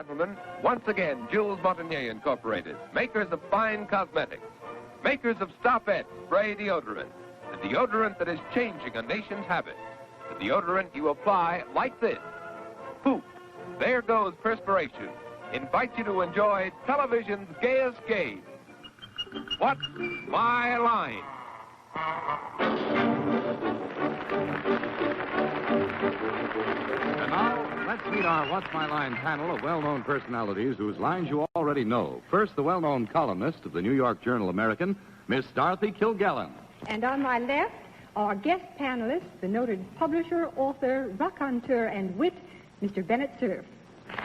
gentlemen, once again, Jules Montagnier Incorporated, makers of fine cosmetics, makers of Stop-It spray deodorant, the deodorant that is changing a nation's habit, the deodorant you apply like this. Poof, there goes perspiration. Invite you to enjoy television's gayest game. What's My Line? And now, let's meet our What's My Line panel of well-known personalities whose lines you already know. First, the well-known columnist of the New York Journal-American, Miss Dorothy Kilgallen. And on my left, our guest panelist, the noted publisher, author, raconteur, and wit, Mr. Bennett Cerf. And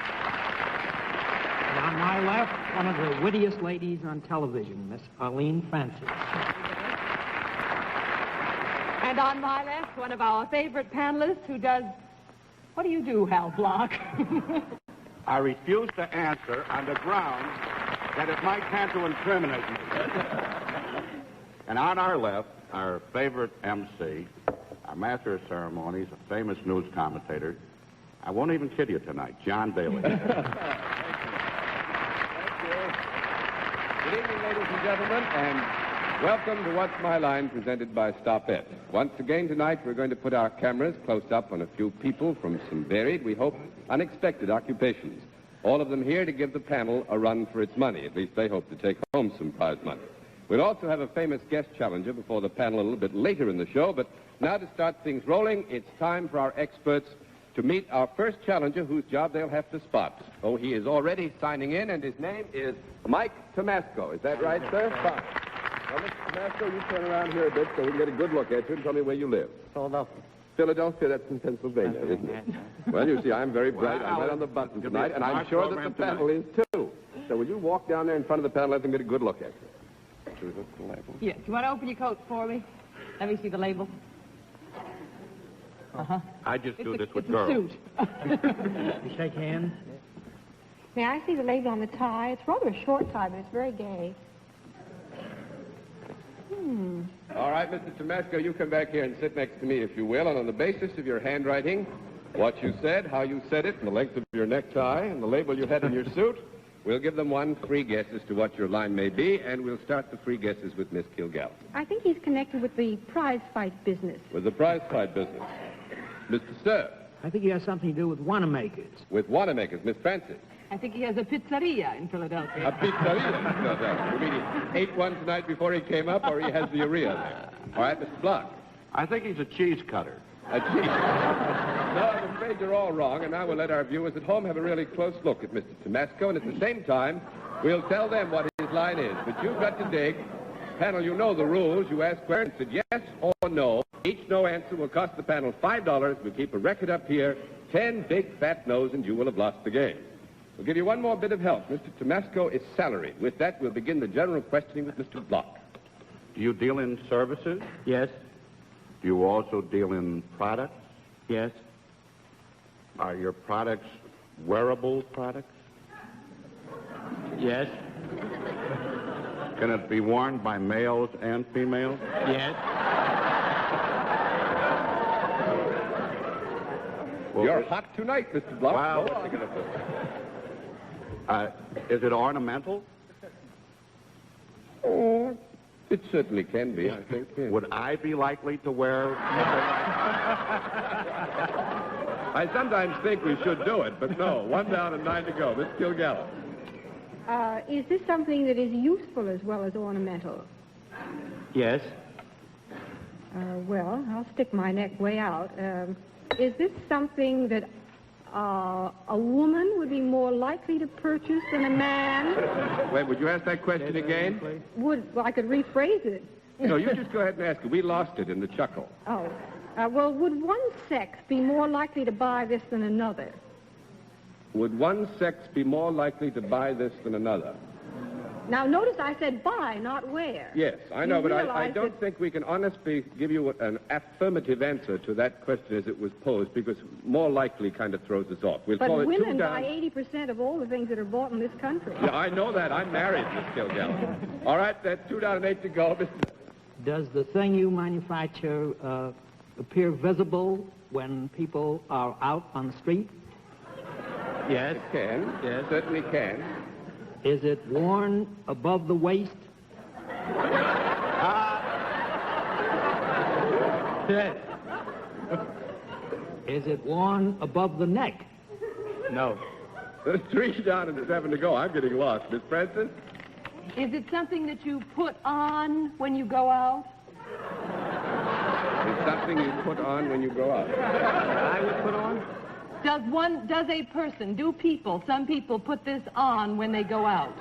on my left, one of the wittiest ladies on television, Miss Arlene Francis. And on my left, one of our favorite panelists who does... What do you do, Hal Block? I refuse to answer on the grounds that it might tend to incriminate me. And on our left, our favorite MC, our master of ceremonies, a famous news commentator. I won't even kid you tonight, John Daly. Thank you. Good evening, ladies and gentlemen, and welcome to What's My Line, presented by Stop-It. Once again tonight, we're going to put our cameras close up on a few people from some varied, we hope, unexpected occupations. All of them here to give the panel a run for its money. At least they hope to take home some prize money. We'll also have a famous guest challenger before the panel a little bit later in the show, but now to start things rolling, it's time for our experts to meet our first challenger, whose job they'll have to spot. Oh, he is already signing in, and his name is Mike Tomasco. Is that right, sir? Fine. Well, Mr. Tomasco, you turn around here a bit so we can get a good look at you and tell me where you live. Philadelphia. Philadelphia, that's in Pennsylvania, isn't it? Well, you see, I'm very bright. I'm right on the button tonight, and I'm sure that the panel is, too. So will you walk down there in front of the panel and let them get a good look at you? Should we look at the label? Yeah. Do you want to open your coat for me? Let me see the label. Uh-huh. I just do this with it's girls. a suit. You shake hands. May I see the label on the tie? It's rather a short tie, but it's very gay. All right, Mr. Tomasco, you come back here and sit next to me, if you will, and on the basis of your handwriting, what you said, how you said it, and the length of your necktie, and the label you had in your suit, we'll give them one free guess as to what your line may be, and we'll start the free guesses with Miss Kilgallen. I think he's connected with the prize fight business. With the prize fight business. Mr. Sir. I think he has something to do with Wanamaker's. With Wanamaker's. Miss Francis. I think he has a pizzeria in Philadelphia. A pizzeria in Philadelphia. You mean he ate one tonight before he came up, or he has the urea there? All right, Mr. Block. I think he's a cheese cutter. A cheese. No, I'm afraid you're all wrong, and now we'll let our viewers at home have a really close look at Mr. Tomasco, and at the same time, we'll tell them what his line is. But you've got to dig. Panel, you know the rules. You ask questions, yes or no. Each no answer will cost the panel $5. We'll keep a record up here, 10 big fat no's, and you will have lost the game. We'll give you one more bit of help. Mr. Tomasco is salaried. With that, we'll begin the general questioning with Mr. Block. Do you deal in services? Yes. Do you also deal in products? Yes. Are your products wearable products? Yes. Can it be worn by males and females? Yes. Well, You're hot tonight, Mr. Block. Wow. What's he going to do? Is it ornamental? Oh, it certainly can be, I think. Yeah. Would I be likely to wear... I sometimes think we should do it, but no. 1 down and 9 to go. Miss Kilgallen. Is this something that is useful as well as ornamental? Yes. Well, I'll stick my neck way out. Is this something that a woman would be more likely to purchase than a man? Wait, would you ask that question again? Well, I could rephrase it. No, you just go ahead and ask it. We lost it in the chuckle. Oh. Well, would one sex be more likely to buy this than another? Would one sex be more likely to buy this than another? Now, notice I said buy, not wear. Yes, I know, You but I realize don't that- think we can honestly give you an affirmative answer to that question as it was posed, because more likely kind of throws us off. We'll But call it 2 women down. buy 80% of all the things that are bought in this country. Yeah, I know that. I'm married, Miss Kilgallen. All right, that's 2 down and 8 to go. Mr. Does the thing you manufacture appear visible when people are out on the street? Yes. It can. Yes. Certainly can. Is it worn above the waist? Yes. Is it worn above the neck? No. There's 3 down and 7 to go. I'm getting lost. Miss Francis? Is it something that you put on when you go out? It's something you put on when you go out. I would put on? Some people put this on when they go out?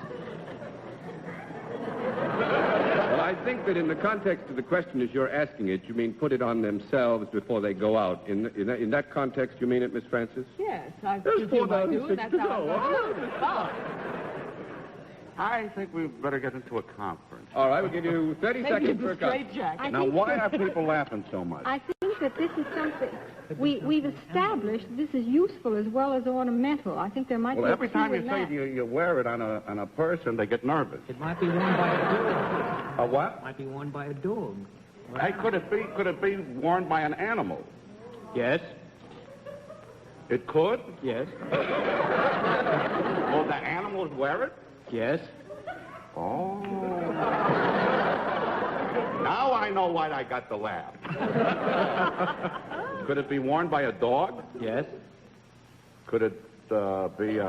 Well, I think that in the context of the question as you're asking it, you mean put it on themselves before they go out. In that context, you mean it, Miss Francis? Yes, There's 4,006 That's to how go. I think we better get into a conference. All right, we'll give you 30 seconds for a cut. jacket. Now, why are people laughing so much? I think that this is something we've established. This is useful as well as ornamental. I think there might Well, be every time you say you wear it on a person, they get nervous. It might be worn by a dog. A what? It might be worn by a dog. Hey, could it be worn by an animal? Yes. It could? Yes. Will the animals wear it? Yes. Oh. Now I know why I got the laugh. Could it be worn by a dog? Yes. Could it be,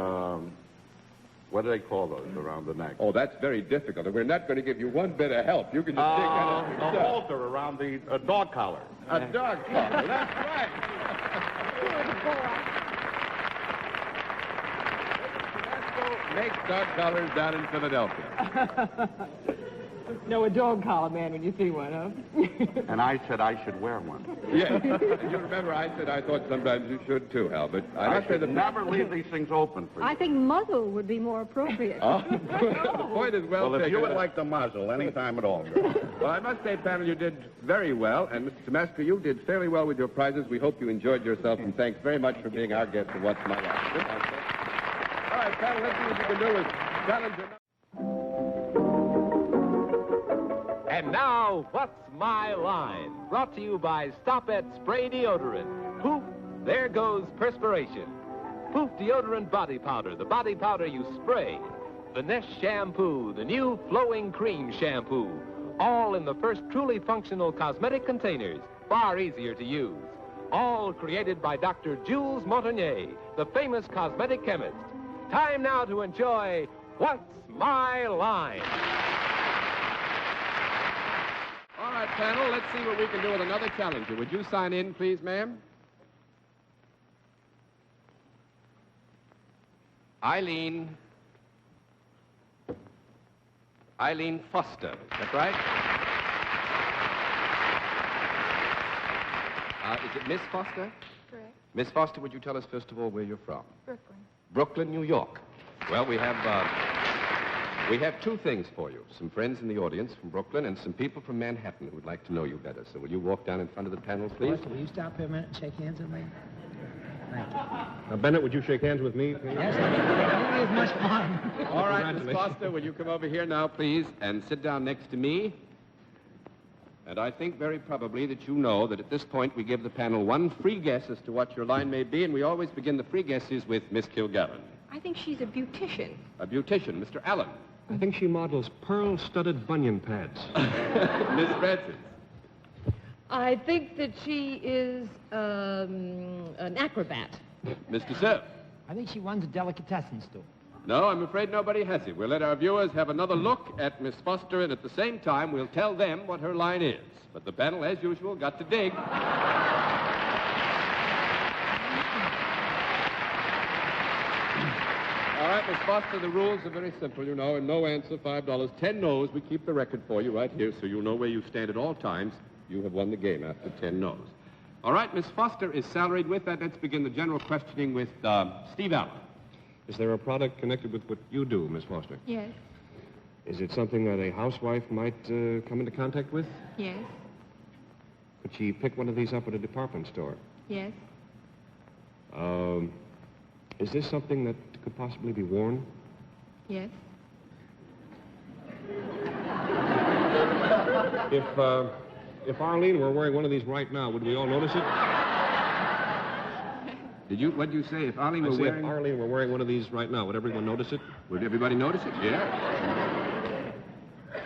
what do they call those around the neck? Oh, that's very difficult. We're not going to give you one bit of help. You can just dig out of A yourself. halter around the dog collar. A dog collar. That's right. Makes dog collars down in Philadelphia. No, a dog collar man when you see one, huh? And I said I should wear one. Yes. You remember I said I thought sometimes you should too, Hal, but I should never leave these things open for you. I think muzzle would be more appropriate. Oh, the point is well Well, if taken. you would like the muzzle, any time at all, girl. Well, I must say, panel, you did very well, and Mr. Tomasco, you did fairly well with your prizes. We hope you enjoyed yourself, and thanks very much for being our guest at What's My Life. All right, panel, let's see what you can do with challenge. And now, What's My Line? Brought to you by Stop at Spray Deodorant. Poof, there goes perspiration. Poof Deodorant Body Powder, the body powder you spray. Finesse Shampoo, the new flowing cream shampoo. All in the first truly functional cosmetic containers, far easier to use. All created by Dr. Jules Montagnier, the famous cosmetic chemist. Time now to enjoy What's My Line? All right, panel, let's see what we can do with another challenger. Would you sign in, please, ma'am? Eileen Foster. Is that right? Is it Miss Foster? Correct. Miss Foster, would you tell us, first of all, where you're from? Brooklyn. Brooklyn, New York. Well, we have 2 things for you. Some friends in the audience from Brooklyn and some people from Manhattan who would like to know you better. So will you walk down in front of the panel, please? Marshall, will you stop here a minute and shake hands with me? Thank you. Now, Bennett, would you shake hands with me, please? Yes, it'll be as much fun. All right, Miss Foster, will you come over here now, please, and sit down next to me? And I think very probably that you know that at this point we give the panel one free guess as to what your line may be, and we always begin the free guesses with Miss Kilgallen. I think she's a beautician. A beautician, Mr. Allen. I think she models pearl-studded bunion pads. Miss Francis. I think that she is an acrobat. Mr. Cerf. I think she runs a delicatessen store. No, I'm afraid nobody has it. We'll let our viewers have another look at Miss Foster, and at the same time, we'll tell them what her line is. But the panel, as usual, got to dig. All right, Miss Foster, the rules are very simple, you know, and no answer, $5. 10 no's, we keep the record for you right here, so you'll know where you stand at all times. You have won the game after 10 no's. All right, Miss Foster is salaried with that. Let's begin the general questioning with Steve Allen. Is there a product connected with what you do, Miss Foster? Yes. Is it something that a housewife might come into contact with? Yes. Could she pick one of these up at a department store? Yes. Is this something that could possibly be worn? Yes. If Arlene were wearing one of these right now, would we all notice it? What'd you say? If Arlene I were say wearing... if Arlene were wearing one of these right now, would everyone notice it? Would everybody notice it? Yeah.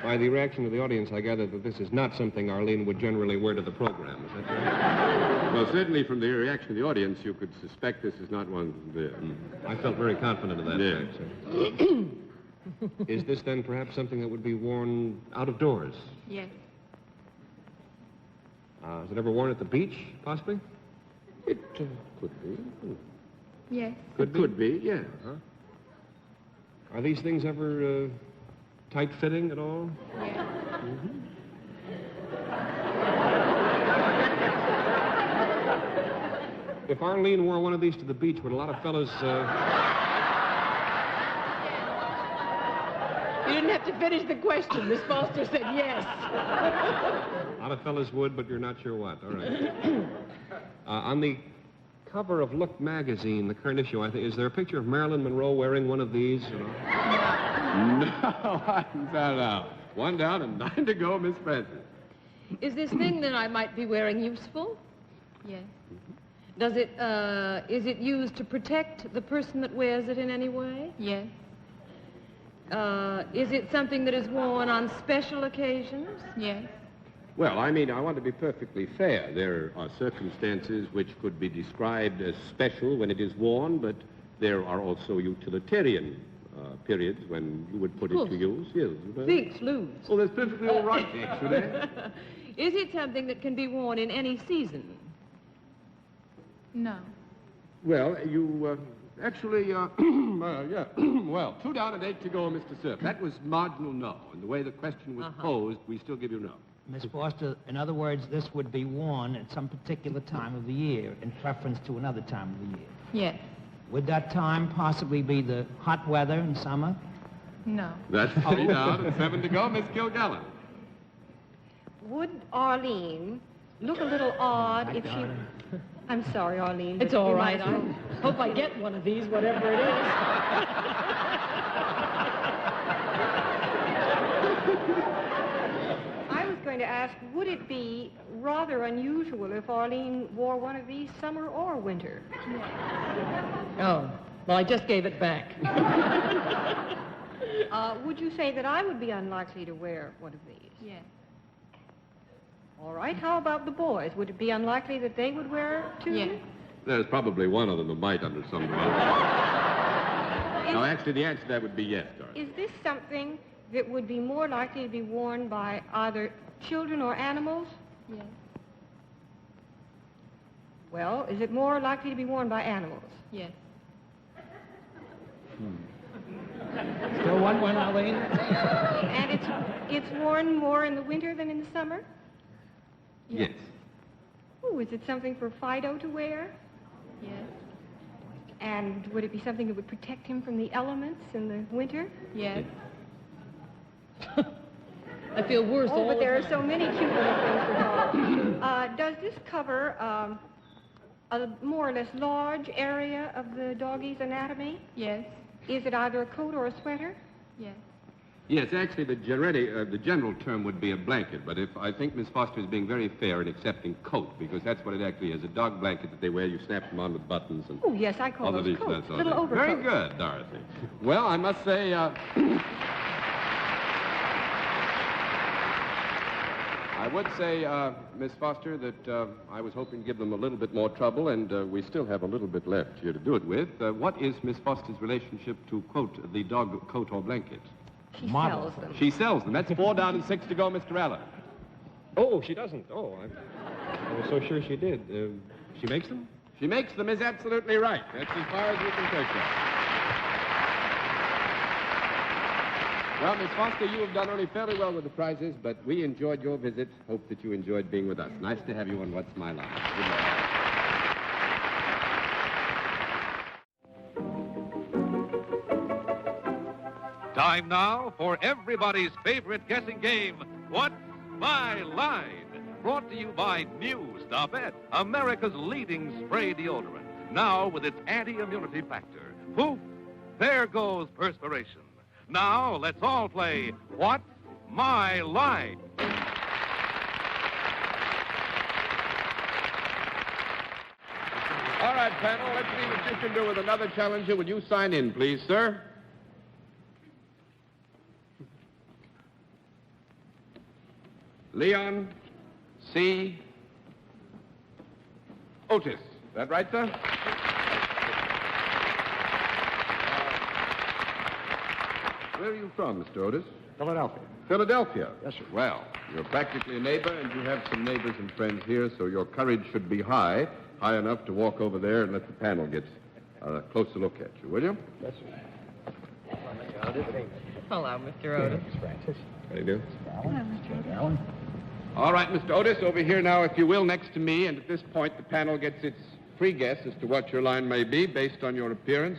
By the reaction of the audience, I gather that this is not something Arlene would generally wear to the program. Is that right? Well, certainly from the reaction of the audience, you could suspect this is not one there. I felt very confident of that. Yeah. Fact, sir. Is this then perhaps something that would be worn out of doors? Yes. Is it ever worn at the beach, possibly? It could be. Yes. Could be, yeah. Are these things ever tight-fitting at all? Yes. If Arlene wore one of these to the beach, would a lot of fellas... You didn't have to finish the question. Miss Foster said yes. A lot of fellas would, but you're not sure what. All right. On the cover of Look magazine, the current issue, I think, is there a picture of Marilyn Monroe wearing one of these? You know? No. One down and 9 to go, Miss Francis. Is this thing that I might be wearing useful? Yes. Is it used to protect the person that wears it in any way? Yes. Is it something that is worn on special occasions? Yes. Well, I mean, I want to be perfectly fair. There are circumstances which could be described as special when it is worn, but there are also utilitarian periods when you would put it to use. Yes. Thanks, Luz. Oh, that's perfectly all right, actually. Is it something that can be worn in any season? No. Well, you actually, yeah. Well, 2 down and 8 to go, Mr. Cerf. That was marginal no. And the way the question was posed, we still give you no. Miss Foster, in other words, this would be worn at some particular time of the year in preference to another time of the year. Yes. Would that time possibly be the hot weather in summer? No. That's 3 down and 7 to go, Miss Kilgallen. Would Arlene look a little odd if she... I'm sorry, Arlene. It's but all you right. might as well- I hope I get one of these, whatever it is. I was going to ask, would it be rather unusual if Arlene wore one of these summer or winter? Oh, well, I just gave it back. Would you say that I would be unlikely to wear one of these? Yes. All right. How about the boys? Would it be unlikely that they would wear two? Yes. There's probably one of them that might under some No, actually, the answer to that would be yes, Dorothy. Is this something that would be more likely to be worn by either children or animals? Yes. Well, is it more likely to be worn by animals? Yes. Still one, Arlene? And it's worn more in the winter than in the summer? Yes. Ooh, is it something for Fido to wear? Yes. And would it be something that would protect him from the elements in the winter? Yes. I feel worse all Oh, but the there are time. so many cute little things for dogs. Does this cover a more or less large area of the doggie's anatomy? Yes. Is it either a coat or a sweater? Yes. Yes, actually, the general term would be a blanket, but if I think Miss Foster is being very fair in accepting coat, because that's what it actually is, a dog blanket that they wear, you snap them on with buttons and... Oh, yes, I call all of those these, coats. that's all Little they- overcoats. Very good, Dorothy. Well, I must say, I would say, Miss Foster, that I was hoping to give them a little bit more trouble, and we still have a little bit left here to do it with. What is Miss Foster's relationship to, quote, the dog coat or blanket? She Model. sells them. She sells them. That's 4 down and 6 to go, Mr. Allen. Oh, she doesn't. Oh, I was so sure she did. She makes them? She makes them is absolutely right. That's as far as we can take her. Well, Miss Foster, you have done only fairly well with the prizes, but we enjoyed your visit. Hope that you enjoyed being with us. Nice to have you on What's My Line. Good night. Time now for everybody's favorite guessing game, What's My Line? Brought to you by New Stop It, America's leading spray deodorant. Now with its anti-immunity factor. Poof! There goes perspiration. Now let's all play What's My Line? All right, right, panel, let's see what you can do with another challenger. Will you sign in, please, sir? Leon C. Otis. Is that right, sir? Where are you from, Mr. Otis? Philadelphia. Philadelphia? Yes, sir. Well, you're practically a neighbor, and you have some neighbors and friends here, so your courage should be high enough to walk over there and let the panel get a closer look at you, will you? Yes, sir. Hello, Mr. Otis. Francis. How do you do? Allen. All right, Mr. Otis, over here now, if you will, next to me, and at this point, the panel gets its free guess as to what your line may be based on your appearance,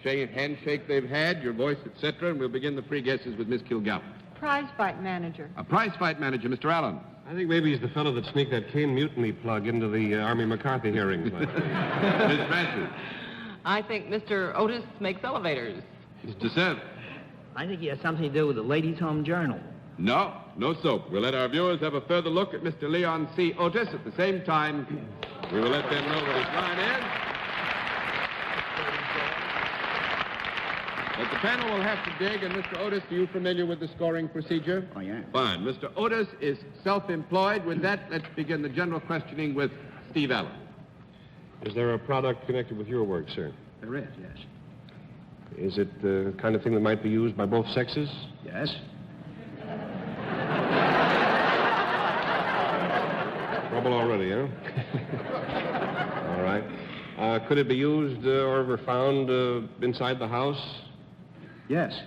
handshake they've had, your voice, etc., and we'll begin the free guesses with Miss Kilgallen. Prize fight manager. A prize fight manager, Mr. Allen. I think maybe he's the fellow that sneaked that Kane mutiny plug into the Army McCarthy hearings. Miss Francis. I think Mr. Otis makes elevators. Mr. Seth. I think he has something to do with the Ladies' Home Journal. No soap. We'll let our viewers have a further look at Mr. Leon C. Otis. At the same time, we will let them know what his line is. But the panel will have to dig, and Mr. Otis, are you familiar with the scoring procedure? I am. Fine. Mr. Otis is self-employed. With that, let's begin the general questioning with Steve Allen. Is there a product connected with your work, sir? There is, yes. Is it the kind of thing that might be used by both sexes? Yes. Trouble already, huh? All right. Could it be used or ever found inside the house? Yes.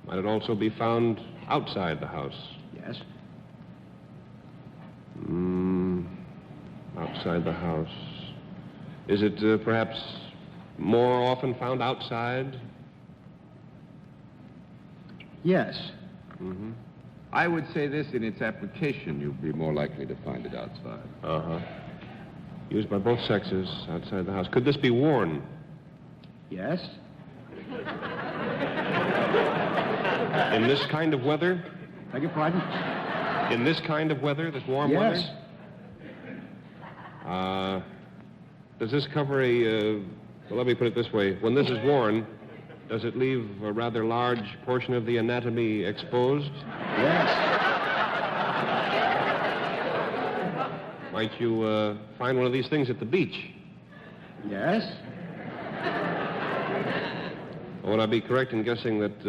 Might it also be found outside the house? Yes. Outside the house. Is it perhaps more often found outside? Yes. Mm-hmm. I would say this, in its application, you'd be more likely to find it outside. Uh-huh. Used by both sexes outside the house. Could this be worn? Yes. In this kind of weather? Beg your pardon? In this kind of weather, this warm Yes. weather? Does this cover a... well, let me put it this way. When this is worn, does it leave a rather large portion of the anatomy exposed? Yes. Might you find one of these things at the beach? Yes. Would I be correct in guessing that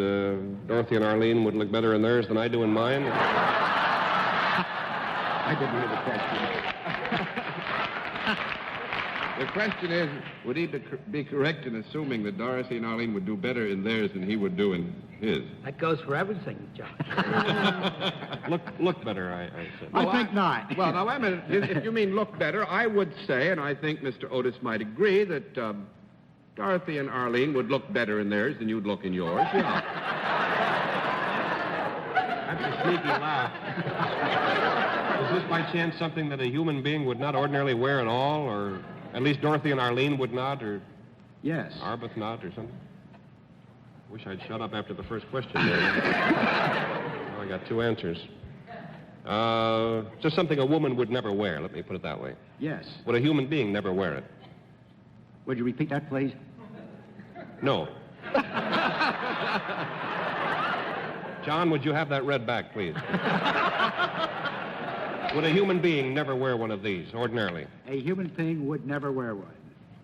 Dorothy and Arlene would look better in theirs than I do in mine? I didn't hear the question. The question is, would he be correct in assuming that Dorothy and Arlene would do better in theirs than he would do in his? That goes for everything, John. Look better, I said. I think not. Well, now, wait a minute. If you mean look better, I would say, and I think Mr. Otis might agree, that Dorothy and Arlene would look better in theirs than you'd look in yours. Yeah. That's a sneaky laugh. Is this by chance something that a human being would not ordinarily wear at all, or at least Dorothy and Arlene would not, or Yes. Arbuthnot not, or something? Wish I'd shut up after the first question there. Well, I got two answers. Just something a woman would never wear, let me put it that way. Yes. Would a human being never wear it? Would you repeat that, please? No. John, would you have that read back, please? Would a human being never wear one of these, ordinarily? A human being would never wear one.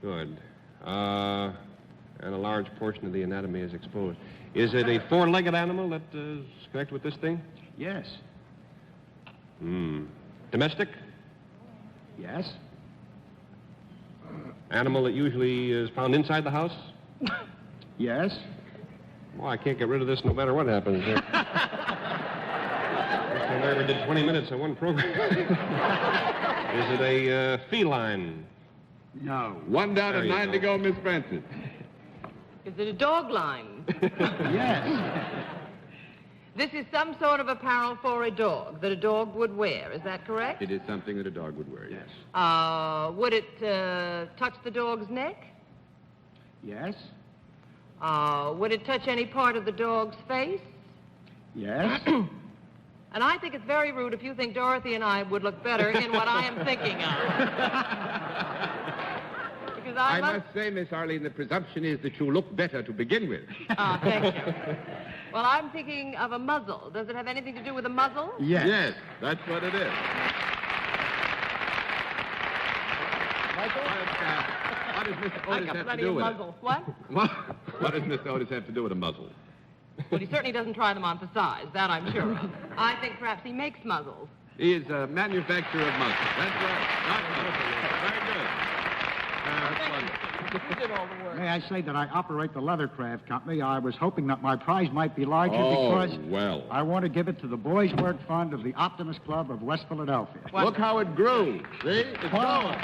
Good. And a large portion of the anatomy is exposed. Is it a four-legged animal that is connected with this thing? Yes. Domestic? Yes. Animal that usually is found inside the house? Yes. Well, I can't get rid of this no matter what happens. First time I ever did 20 minutes on one program. Is it a feline? No. One down There and you 9 go. to go, Miss Francis. Is it a dog line? Yes. This is some sort of apparel for a dog that a dog would wear. Is that correct? It is something that a dog would wear, yes. Would it touch the dog's neck? Yes. Would it touch any part of the dog's face? Yes. And I think it's very rude if you think Dorothy and I would look better in what I am thinking of. Because I must say, Miss Arlene, the presumption is that you look better to begin with. Ah, thank you. Well, I'm thinking of a muzzle. Does it have anything to do with a muzzle? Yes, that's what it is. What does Mr. I Otis got have to plenty do of with muzzles. What? What does Mr. Otis have to do with a muzzle? Well, he certainly doesn't try them on for size. That I'm sure of. I think perhaps he makes muzzles. He is a manufacturer of muzzles. That's right. Not muzzles. Very good. That's wonderful. You did all the work. May I say that I operate the Leathercraft Company. I was hoping that my prize might be larger because well. I want to give it to the Boys' Work Fund of the Optimist Club of West Philadelphia. What? Look how it grew. See? It's growing.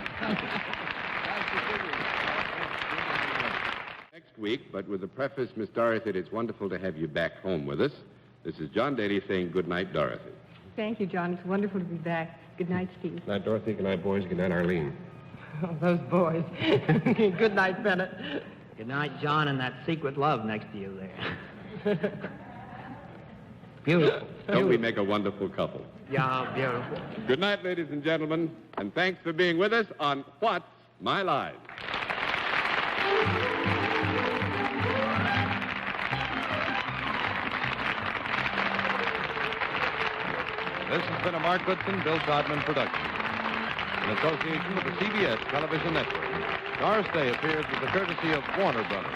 Next week, but with the preface, Miss Dorothy, it's wonderful to have you back home with us. This is John Daly saying good night, Dorothy. Thank you, John. It's wonderful to be back. Good night, Steve. Good night, Dorothy. Good night, boys. Good night, Arlene. Oh, those boys. Good night, Bennett. Good night, John, and that secret love next to you there. Beautiful. Don't we make a wonderful couple? Yeah, beautiful. Good night, ladies and gentlemen, and thanks for being with us on What's My Line? This has been a Mark Goodson, Bill Todman production. In association with the CBS Television Network. Doris Day appears with the courtesy of Warner Brothers.